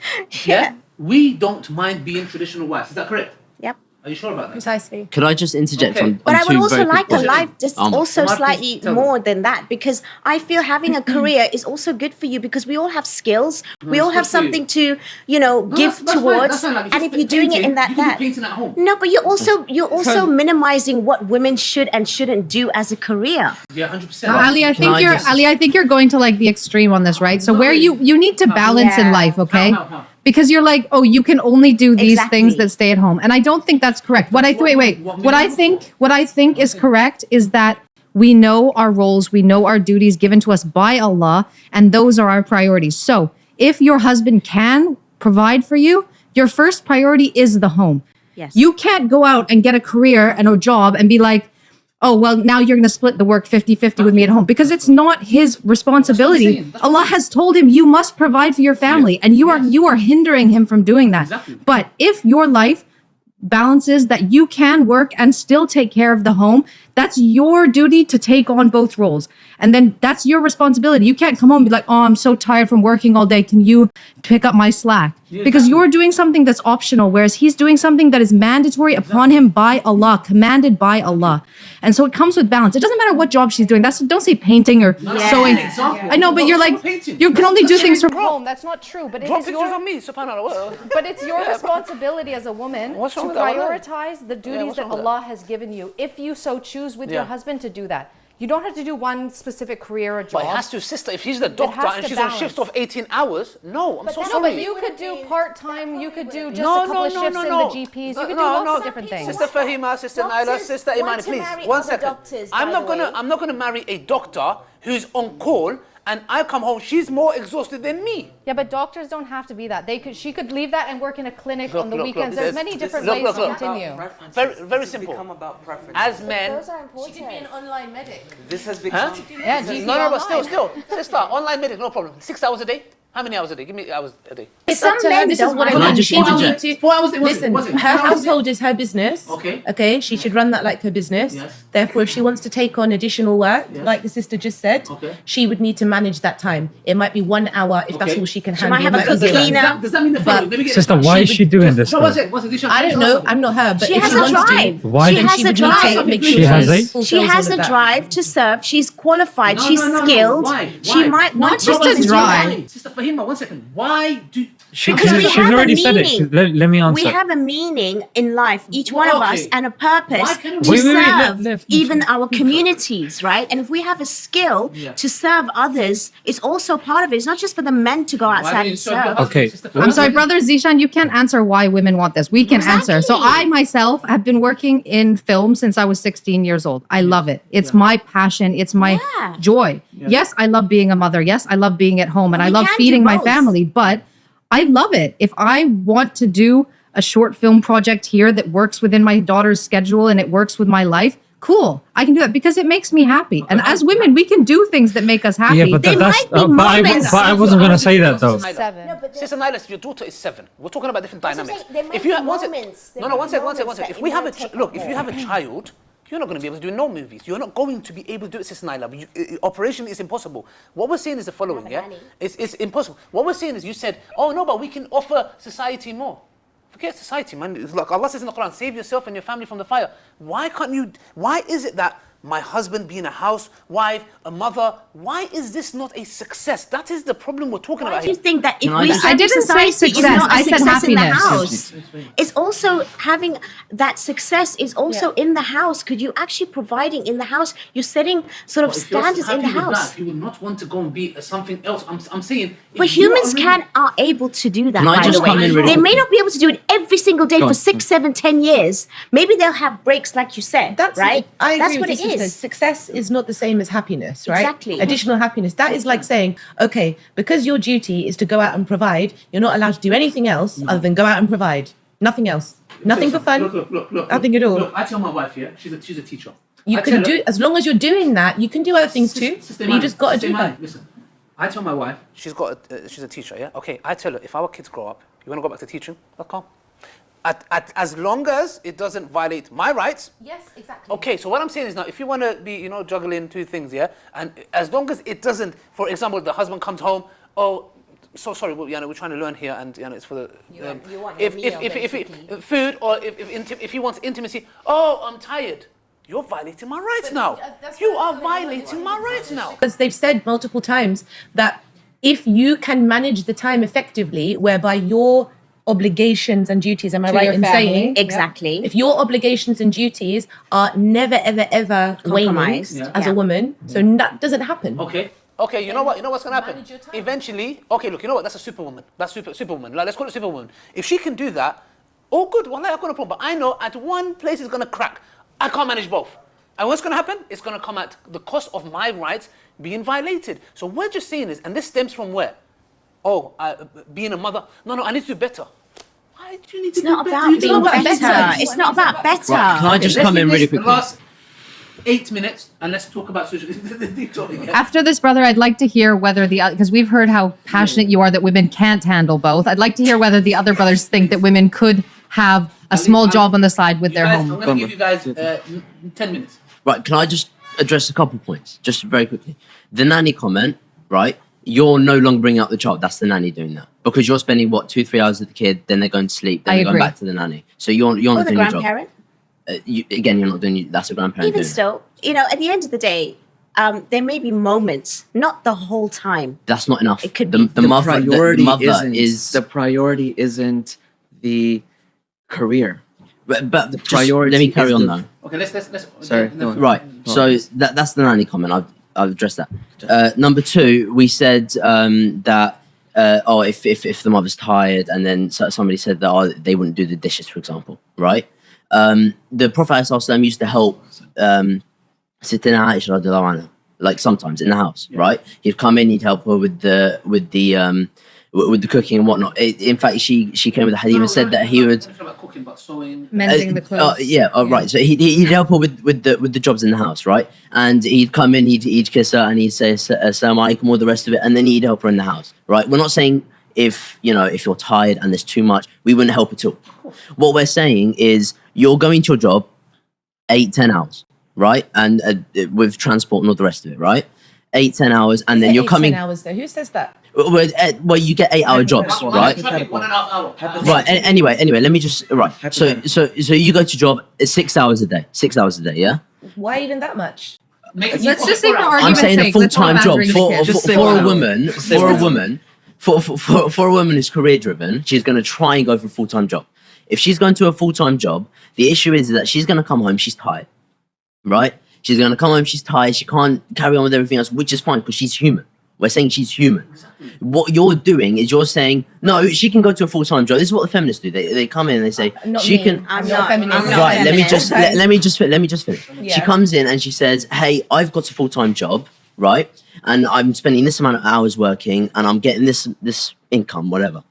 yeah, we don't mind being traditional wives. Is that correct? Yep. Are you sure about that? Precisely. Could I just interject Okay. on But I would two also very quick like a points? life just also Omar, please slightly tell them. more than that, because I feel having a career is also good for you because we all have skills. We all it's have good for you. something to, you know, give that's fine, towards. that's fine, like, And if if you're doing it in that you can do painting at home. No, but you're also minimizing what women should and shouldn't do as a career. Yeah, 100%. Ali, I think I you're just- Ali. I think you're going to like the extreme on this, right? So where you need to balance in Yeah. life, okay? How? Because you're like, oh, you can only do these Exactly. things that stay at home, and I don't think that's correct. What I wait. What I think is correct is that we know our roles, we know our duties given to us by Allah, and those are our priorities. So if your husband can provide for you, your first priority is the home. Yes. You can't go out and get a career and a job and be like, oh, well, now you're going to split the work 50-50 with me at home, because it's not his responsibility. saying. That's Allah has told him you must provide for your family, and you are hindering him from doing that. Exactly. But if your life balances that you can work and still take care of the home, That's your duty to take on both roles. And then that's your responsibility. You can't come home and be like, oh, I'm so tired from working all day. Can you pick up my slack? Because you're doing something that's optional, whereas he's doing something that is mandatory upon him by Allah, commanded by Allah. And so it comes with balance. It doesn't matter what job she's doing. Don't say painting or sewing. I know, but you're like, you can only do things from home. That's not true. But it Drop is pictures of me, subhanAllah. But it's your responsibility as a woman to What's wrong with that? prioritize the duties what's that wrong with Allah has given you. If you so choose with your husband to do that. You don't have to do one specific career or job. But it has to, sister, if she's the doctor has and to she's balance. on shifts of 18 hours, no, I'm so No, sorry. but you could do part-time, you could do just No, a couple no, of no, shifts no, in no. the GPs. You No, could do no, lots of no. different things. Sister Fahima, Sister Naila, Sister Iman, please, 1 second. I'm not gonna marry a doctor who's on call and I come home, she's more exhausted than me. Yeah, but doctors don't have to be that. She could leave that and work in a clinic on the weekends. There's many different ways to continue. Very simple. As men, Those are important. She could be an online medic. This has become. Yeah, GP no, but online. still, sister, online medic, no problem. 6 hours a day? How many hours a day? Give me hours a day. It's up to her. This is what I Can I mean. just She would interject? need to. 4 hours, Listen, her household is her business. Okay. Okay. She should run that like her business. Yes. Therefore, if she wants to take on additional work, like the sister just said, Okay. she would need to manage that time. It might be 1 hour if that's Okay. all she can She handle. might have a It might be cook zero. cleaner. Does that mean the But- following? Let me get Sister, it. why is she doing this? So though? what's it? I don't know. I'm not her, but She if has she a wants drive. to, Why She did- then has she a would need to drive. make She sure has she a- She fulfills has all a of that. drive to serve. She's qualified. No, She's no, no, no. skilled. Why? She Why? might want just to a drive. Why? Sister Fahima, 1 second. Why do... Because we she's have a already said it. meaning. Let me answer. We have a meaning in life, each one of us, Okay. and a purpose Why can't to we- Wait, serve let- even our communities, right? And if we have a skill to serve others, it's also part of it. It's not just for the men to go outside and serve. Okay. I'm sorry, brother Zishan, you can't answer why women want this. We can answer. So I myself have been working in film since I was 16 years old. I love it. It's my passion. It's my Yeah. joy. Yes, I love being a mother. Yes, I love being at home and I we love can do feeding my both. family, but I love it. If I want to do a short film project here that works within my daughter's schedule and it works with my life, cool. I can do that because it makes me happy. And as women, we can do things that make us happy. Yeah, but They that's. might be But moments. I wasn't gonna say that though. 7. Sister Naila, your daughter is 7. We're talking about different what I'm dynamics. saying. There might If you be have one moments. second, There no, might one be second. moments If that we it have might take look, if more. you have a child, you're not going to be able to do no movies. You're not going to be able to do it, Sister Naila. But operationally, it's impossible. What we're saying is the following, yeah? It's impossible. What we're saying is, you said, oh no, but we can offer society more. Forget society, man. It's like Allah says in the Quran, save yourself and your family from the fire. Why can't you? Why is it that my husband being a housewife, a mother, why is this not a success? That is the problem we're talking Why about do you here. think that if I we just- serve I didn't say society, it's success. not a I said success in the happiness. house? It's also having that success is also in the house. Could you actually providing in the house? You're setting sort of standards in the house. You would not want to go and be something else. I'm saying. But humans are able to do that. Can I by just the way, come in really they may quickly? not be able to do it every single day Go for on. 6, 7, 10 years. Maybe they'll have breaks, like you said. That's right. I agree That's with what you, it sister. is. Success is not the same as happiness, right? Exactly. Additional happiness. That is like saying, okay, because your duty is to go out and provide, you're not allowed to do anything else other than go out and provide. Nothing else. Nothing for fun. Look. Nothing at all. Look, I tell my wife, yeah, she's a teacher. You I can tell do, her- as long as you're doing that, you can do other things too. Sister But you just got to do Iman, that. Listen, I tell my wife, she's a teacher, yeah? Okay, I tell her, if our kids grow up, you want to go back to teaching? That's calm. As long as it doesn't violate my rights. Yes, exactly. Okay, so what I'm saying is now, if you want to be, juggling two things, yeah? And as long as it doesn't, for example, the husband comes home, oh, so sorry, we're trying to learn here, and it's for the you want if your meal, if food or if he wants intimacy. Oh, I'm tired. You're violating my rights now. You are violating my rights now. Because they've said multiple times that if you can manage the time effectively, whereby your obligations and duties, am I right your in family. saying? Exactly. If your obligations and duties are never, ever waning Compromised. as a woman, so that doesn't happen. Okay, you know what? You know what's gonna happen? manage your time. Eventually, okay, look, you know what? That's a superwoman. That's superwoman. Like, let's call it superwoman. If she can do that, all good. Well, I've got no problem. But I know at one place it's gonna crack. I can't manage both. And what's gonna happen? It's gonna come at the cost of my rights being violated. So we're just saying this, and this stems from where? Oh, being a mother. No, I need to do better. Why do you need to It's not do about better? being about better. better. It's not about better. Right, can I just come in really quickly? The last 8 minutes, and let's talk about social. After this, brother, I'd like to hear whether because we've heard how passionate you are that women can't handle both. I'd like to hear whether the other brothers think that women could have a small job on the side with their Guys, home. I'm going to give you guys 10 minutes. Right, can I just address a couple points, just very quickly? The nanny comment, right? You're no longer bringing up the child. That's the nanny doing that because you're spending what 2-3 hours with the kid, then they're going to sleep, then I they're going agree. back to the nanny. So you're Or not the doing your job. grandparent. You're not doing. That's a grandparent. Even doing it. still, at the end of the day, there may be moments, not the whole time. That's not enough. It could the, be. the mother. priority The mother isn't, is. the priority isn't the career. But the just priority let me carry is on the- though. Okay, let's Sorry, go on. Right. So that's the nanny comment. I've addressed that. Number two, we said that if the mother's tired, and then somebody said that they wouldn't do the dishes, for example, right? The Prophet ﷺ used to help Sittina Aisha radiallahu anha, like sometimes in the house, right? He'd come in, he'd help her with the cooking and whatnot. In fact, she came with the hadith and said that he would. About cooking, but sewing. Mending the clothes. Right. So he'd help her with the jobs in the house, right? And he'd come in, he'd kiss her, and he'd say "Assalamu alaikum," all the rest of it, and then he'd help her in the house, right? We're not saying if you're tired and there's too much, we wouldn't help at all. What we're saying is you're going to your job 8-10 hours, right? And with transport and all the rest of it, right? 8-10 hours, and then you're 8, coming. 10 hours though. Who says that? Well, you get 8-hour jobs, right? Traffic, 1.5 hours. Right. Anyway, let me just So you go to job 6 hours a day. 6 hours a day, yeah. Why even that much? Let's just say for I'm argument's saying a sake, let's not full-time job badgering the kid. for a woman who's career driven. She's going to try and go for a full-time job. If she's going to a full-time job, the issue is that she's going to come home. She's tired, right? She's going to come home. She's tired. She can't carry on with everything else, which is fine because she's human. We're saying she's human. What you're doing is you're saying, no, she can go to a full-time job. This is what the feminists do. They come in and they say, Not she me. can. I'm not a feminist. I'm not Right, let me just feminist. let me just finish. She Yeah. comes in and she says, "Hey, I've got a full-time job, right? And I'm spending this amount of hours working, and I'm getting this income, whatever.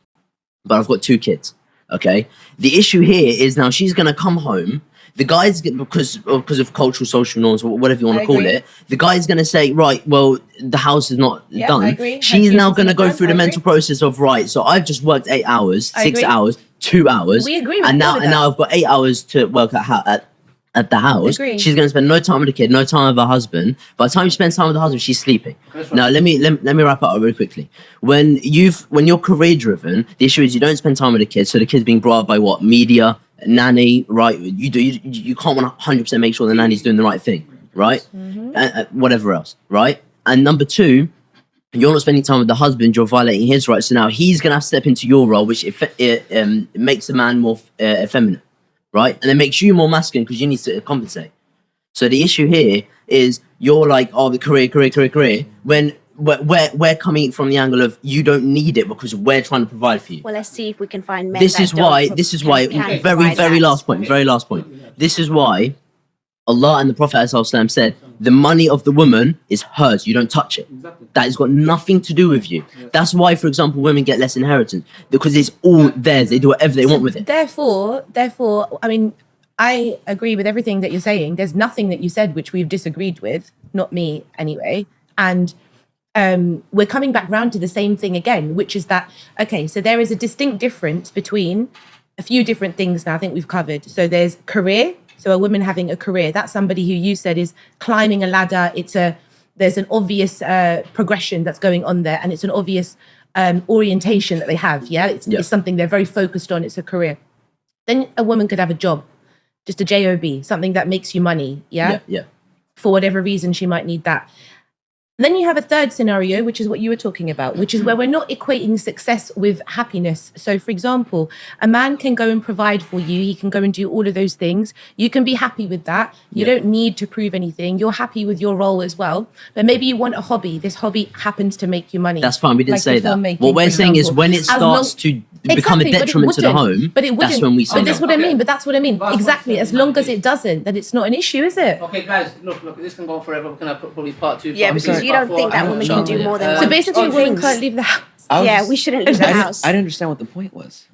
But I've got 2 kids. Okay. The issue here is now she's gonna come home. The guy's because of cultural, social norms, or whatever you want I to call agree. it. The guy's gonna say, right, well, the house is not Yeah, done. I agree. She's Have now you gonna seen go it through done? the I mental agree. process of right. So I've just worked 8 hours, I 6 agree. hours, 2 hours. We agree with and all now of and that. now I've got 8 hours to work at the house. Agree. She's going to spend no time with the kid, no time with her husband. By the time she spends time with the husband, she's sleeping. Now let me wrap it up really quickly. When you're career driven, the issue is you don't spend time with the kids, so the kid's being brought up by what? Media, nanny, right? You can't 100% make sure the nanny's doing the right thing, right? And whatever else, right? And number 2, you're not spending time with the husband, you're violating his rights. So now he's going to have to step into your role, which makes a man more effeminate, right? And it makes you more masculine because you need to compensate. So the issue here is you're like, oh, the career, when we're coming from the angle of you don't need it because we're trying to provide for you. Well, let's see if we can find men. This that is don't why, can very provide that. last point. This is why Allah and the Prophet ﷺ said, the money of the woman is hers. You don't touch it. That has got nothing to do with you. That's why, for example, women get less inheritance because it's all theirs. They do whatever they want with it. Therefore, I mean, I agree with everything that you're saying. There's nothing that you said which we've disagreed with, not me anyway. And we're coming back round to the same thing again, which is that, okay, so there is a distinct difference between a few different things now I think we've covered. So there's career. So a woman having a career, that's somebody who you said is climbing a ladder. There's an obvious progression that's going on there, and it's an obvious orientation that they have. Yeah, it's something they're very focused on. It's a career. Then a woman could have a job, just a job, something that makes you money. Yeah. For whatever reason, she might need that. Then you have a third scenario, which is what you were talking about, which is where we're not equating success with happiness. So, for example, a man can go and provide for you. He can go and do all of those things. You can be happy with that. You don't need to prove anything. You're happy with your role as well. But maybe you want a hobby. This hobby happens to make you money. That's fine. We didn't Like say the that. filmmaking, What we're for saying is example. when it As starts to become a Exactly, but it detriment to the wouldn't. home, But it wouldn't. that's when we say But that's no. what I mean. But that's what I mean. Exactly. As long as it doesn't, then it's not an issue, is it? Okay, guys, look, this can go on forever. We're going to put probably part 2. Yeah, part because 3, you part don't think 4, that women Sure. can do more than So one. So basically, one women things. can't leave the house. Yeah, we shouldn't leave the house. I didn't understand what the point was.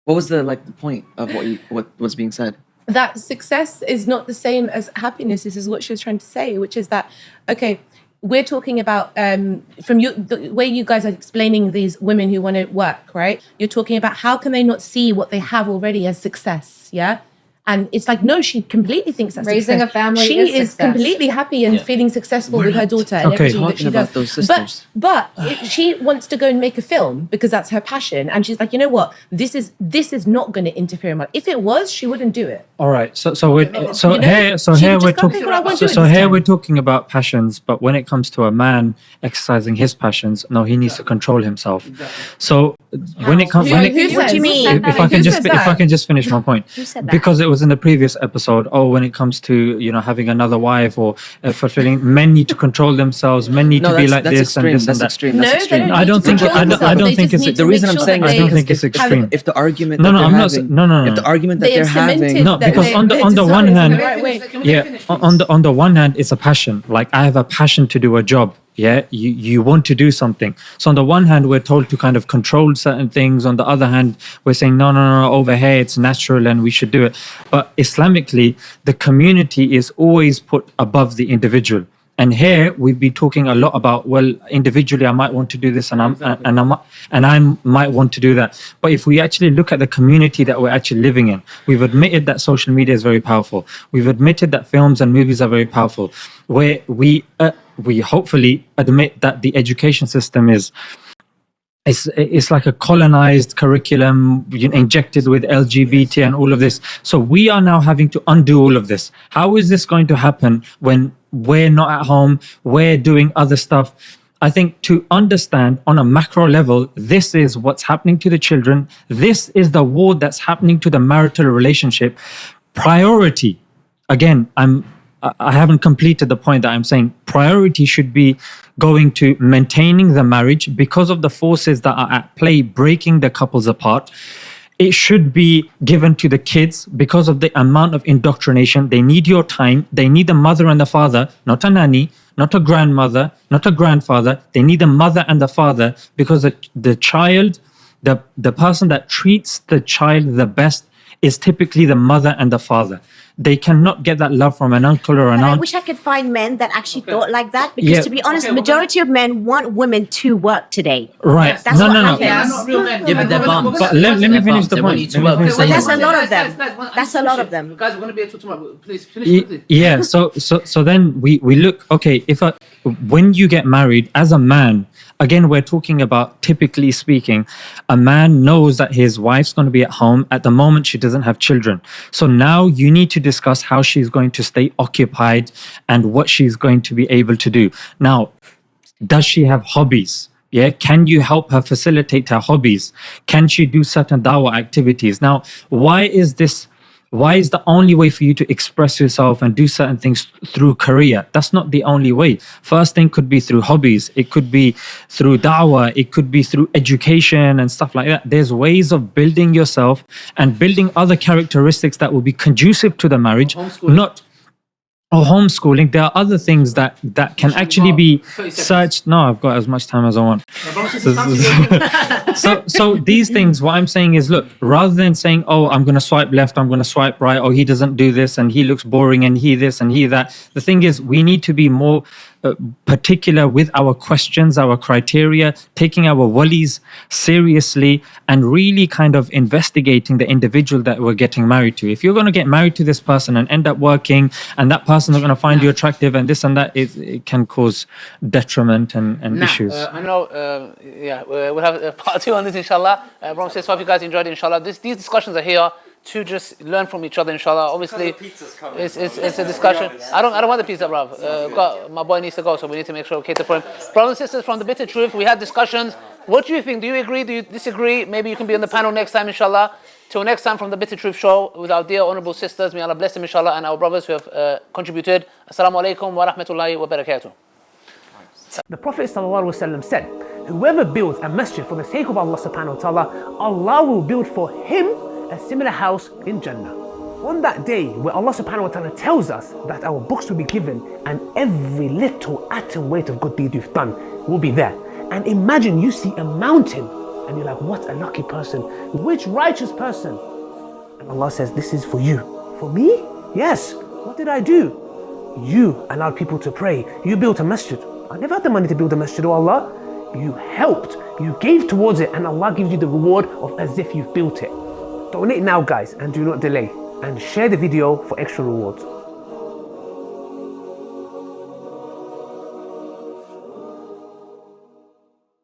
What was the point of what was being said? That success is not the same as happiness. This is what she was trying to say, which is that, okay, we're talking about from the way you guys are explaining these women who want to work, right? You're talking about how can they not see what they have already as success, yeah? And it's like, no, she completely thinks that's Raising success. a family She is success. completely happy and feeling successful with her daughter and Okay. everything that she Talking about does. those sisters. But she wants to go and make a film because that's her passion. And she's like, you know what? This is not going to interfere in my life. If it was, she wouldn't do it. All right. So You know, here she we're would just talking. go, "Okay, well, I won't do it So this here time." we're talking about passions, but when it comes to a man exercising his passions, no, he needs to control himself. So when it comes, Who when it, says- What do you mean? if I Who can just says if I that? can just finish my point, Who said that? because it was in the previous episode. Oh, when it comes to having another wife or fulfilling, men need to control themselves. Men need No, to be that's, like that's this extreme. and this That's and that. extreme. No, That's they extreme. don't I need don't to think it- control I don't- themselves. I don't They think just it's- need The to reason make I'm sure saying that is I don't they think it's if, extreme. if the argument No, that no, they're I'm not. having, No, no, no. if the argument that They they're have having, cemented No, that because they- on the they on the one decided hand, in the right way. on the one hand, it's a passion. Like I have a passion to do a job. Yeah, you want to do something. So on the one hand, we're told to kind of control certain things. On the other hand, we're saying no, over here it's natural and we should do it. But Islamically, the community is always put above the individual. And here we'd be talking a lot about, well, individually I might want to do this and I might want to do that. But if we actually look at the community that we're actually living in, we've admitted that social media is very powerful. We've admitted that films and movies are very powerful. Where we hopefully admit that the education system is. It's like a colonized curriculum injected with LGBT and all of this. So we are now having to undo all of this. How is this going to happen when we're not at home, we're doing other stuff? I think to understand on a macro level, this is what's happening to the children. This is the war that's happening to the marital relationship. Priority. Again, I haven't completed the point that I'm saying. Priority should be going to maintaining the marriage because of the forces that are at play, breaking the couples apart. It should be given to the kids because of the amount of indoctrination. They need your time. They need the mother and the father, not a nanny, not a grandmother, not a grandfather. They need the mother and the father because the child, the person that treats the child the best is typically the mother and the father. They cannot get that love from an uncle or an But I aunt. wish I could find men that actually thought like that because, Yeah. to be honest, majority of men want women to work today. Right. That's No, what no, no. happens. They're not real men. Yeah, but they're bums. But let me They're finish bums. the They want point. you to Let me work. finish But the that's point. a lot of them. Guys, That's a lot of them. Guys, we're going to be able to talk about. Please finish quickly. Yeah, so then we look, okay, when you get married as a man, again, we're talking about, typically speaking, a man knows that his wife's going to be at home. At the moment, she doesn't have children. So now you need to discuss how she's going to stay occupied and what she's going to be able to do. Now, does she have hobbies? Yeah, can you help her facilitate her hobbies? Can she do certain dawah activities? Now, why is the only way for you to express yourself and do certain things through career? That's not the only way. First thing could be through hobbies. It could be through dawah. It could be through education and stuff like that. There's ways of building yourself and building other characteristics that will be conducive to the marriage, or homeschooling. There are other things that can actually be searched. No, I've got as much time as I want. So these things, what I'm saying is, look, rather than saying, oh, I'm going to swipe left, I'm going to swipe right, oh, he doesn't do this and he looks boring and he this and he that. The thing is, we need to be more particular with our questions, our criteria, taking our walis seriously and really kind of investigating the individual that we're getting married to. If you're going to get married to this person and end up working and that person's not going to find you attractive and this and that, it can cause detriment and issues. I know, we'll have part 2 on this, inshallah. Ron says, so if you guys enjoyed it, inshallah. These discussions are here to just learn from each other, inshallah. Obviously, it's a discussion. I don't want the pizza, bruv. My boy needs to go, so we need to make sure we cater for him. Brothers and sisters, from the Bitter Truth, we had discussions. What do you think? Do you agree? Do you disagree? Maybe you can be on the panel next time, inshallah. Till next time from the Bitter Truth show with our dear honorable sisters. May Allah bless them, inshallah, and our brothers who have contributed. Assalamu alaikum wa rahmatullahi wa barakatuh. The Prophet ﷺ said, whoever builds a masjid for the sake of Allah subhanahu wa ta'ala, Allah will build for him a similar house in Jannah. On that day where Allah subhanahu wa ta'ala tells us that our books will be given and every little atom weight of good deed you've done will be there. And imagine you see a mountain and you're like, what a lucky person, which righteous person? And Allah says, this is for you. For me? Yes. What did I do? You allowed people to pray. You built a masjid. I never had the money to build a masjid, oh Allah. You helped, you gave towards it, and Allah gives you the reward of as if you've built it. Donate now, guys, and do not delay. and share the video for extra rewards.